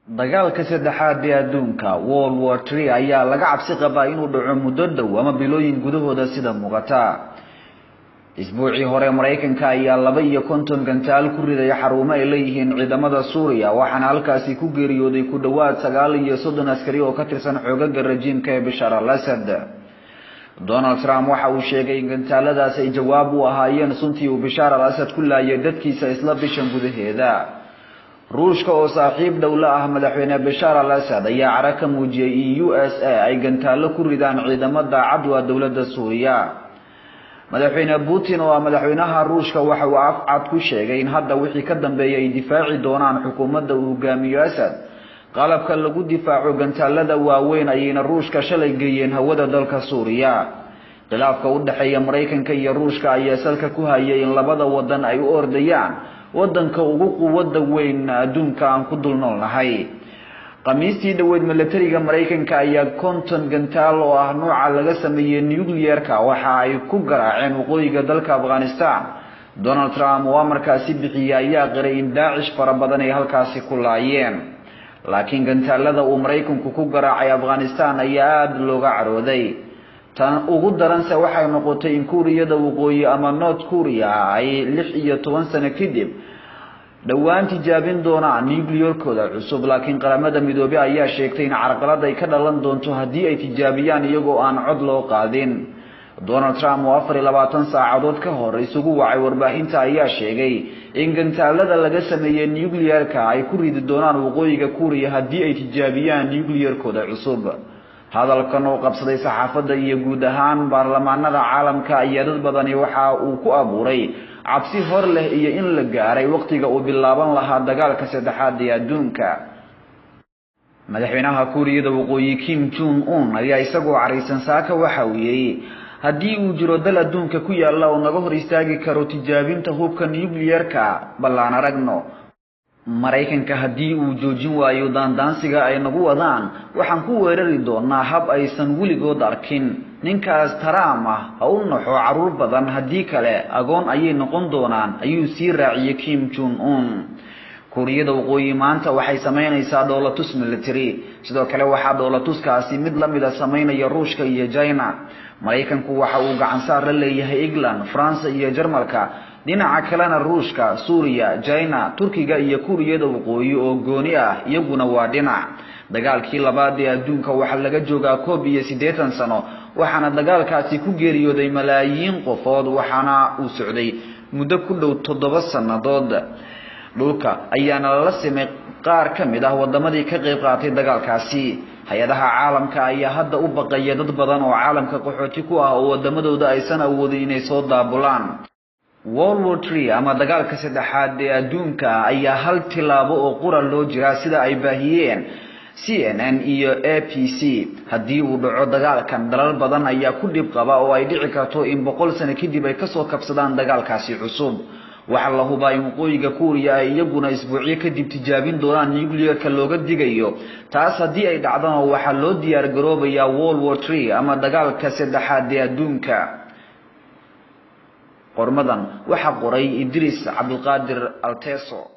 dagaalka saddexaad ee adduunka World War III ayaa laga cabsi qabaa inuu dhaco muddo dhow ama bilooyin gudahooda sida muuqata. Isbuucii hore Mareykanka ayaa 52 gantaal ku riday xarumo ay leeyihiin ciidamada Suuriya waxaana halkaasi ku geeriyooday ku dhawaad 39 askari oo ka tirsan xoogagga rejiimka ee Bashar al-Assad. Donald Trump waxa uu sheegay in gantaaladaas ay jawaab u ahaayeen suntii uu Bashar al-Assad ku laayay dadkiisa isla bishan gudaheeda. ruushka oo saaxiib dawla ah madaxweyne Bashar al-Assad ayaa caraka muujiyay in USA ay gantaalo ku ridaan ciidamada cadwa dawladda Suuriya. madaxweyne Putin oo madaxweynaha ruushka waxa uu afcad ku sheegay in hadda wixii ka dambeeyay ay difaaci doonaan xukuumadda uu hogaamiyo Assad. qalabka lagu difaaco gantaalada waaweyn ayayna ruushka shalay geeyeen hawada dalka Suuriya. khilaafka u dhaxeeya Mareykanka iyo ruushka ayaa salka ku hayay in labada wadan ay u ordayaan wadanka ugu quwadda weyn adduunka aan ku dulnoolnahay. qamiistii dhaweyd militariga Mareykanka ayaa 50 gantaal oo ah nooca laga sameeyay nuclear-ka waxa ay ku garaaceen waqooyiga dalka Afghanistan. Donald Trump oo markaasi bixiyay ayaa qiray in Daesh fara badan ay halkaasi ku laayeen. laakiin gantaalada uu Mareykanku ku garaacay Afghanistan ayaa aad looga carooday. tan ugu daranse waxay noqotay in Kuuriyada Waqooyi ama North Korea ay 16 sano kadib dhawaan tijaabin doonaan nuclear-kooda cusub, laakiin qaramada midoobay ayaa sheegtay in carqalad ay ka dhalan doonto haddii ay tijaabiyaan iyagoo aan cod loo qaadin. Donald Trump oo 24 saacadood ka hor isugu wacay warbaahinta ayaa sheegay in gantaalada laga sameeyay nuclear-ka ay ku ridi doonaan waqooyiga Kuuriya haddii ay tijaabiyaan nuclear-kooda cusub. hadalkan oo qabsaday saxaafadda iyo guud ahaan baarlamaanada caalamka ayaa dad badani waxa uu ku abuuray cabsi hor leh iyo in la gaaray waqtiga uu bilaaban lahaa dagaalka saddexaad ee adduunka. madaxweynaha Kuuriyada Waqooyi Kim Jong Un ayaa isagoo careysan saaka waxa uu yiri haddii uu jiro dal adduunka ku yaala oo naga hor istaagi karo tijaabinta hubka nuclear-ka ballaan aragno. Mareykanka haddii uu joojin waayo daandaansiga ay nagu wadaan waxaan ku weerari doonaa hab aysan weligood arkin. ninkaas Trump ha u naxo caruur badan haddii kale agoon ayay noqon doonaan ayuu sii raaciyay Kim Jong Un. Kuuriyada Waqooyi maanta waxay sameynaysaa dowlatus military, sidoo kale waxaa dowlatuskaasi mid la mid ah sameynaya Ruushka iyo China. Mareykanku waxa uu gacan saar la leeyahay England, France iyo Jarmalka. dhinaca kalena Ruushka, Suuriya, China, Turkiga iyo Kuuriyada Waqooyi oo gooni ah iyaguna waa dhinac. dagaalkii labaad ee adduunka waxa laga joogaa 80 sano waxaana dagaalkaasi ku geeriyooday malaayiin qofood waxaana uu socday muddo ku dhow 7 sanadood. dhulka ayaana la simay qaar ka mid ah wadamadii ka qayb qaatay dagaalkaasi. hay'adaha caalamka ayaa hadda u baqaya dad badan oo caalamka qaxooti ku ah oo wadamadooda aysan awoodin inay soo daabulaan. World War III ama dagaalka saddexaad ee adduunka ayaa hal tilaabo oo qura loo jiraa sida ay baahiyeen CNN iyo APC. haddii uu dhaco dagaalkan dalal badan ayaa ku dhib qaba oo ay dhici karto in 100 sano kadib ay ka soo kabsadaan dagaalkaasi cusub. waxa la hubaa in waqooyiga Kuuriya ay iyaguna isbuucyo kadib tijaabin doonaan nuclear-ka looga digayo. taas haddii ay dhacdana waxa loo diyaar garoobayaa World War III ama dagaalka saddexaad ee adduunka. qormadan waxa qoray Idris Abdulqaadir Alteso.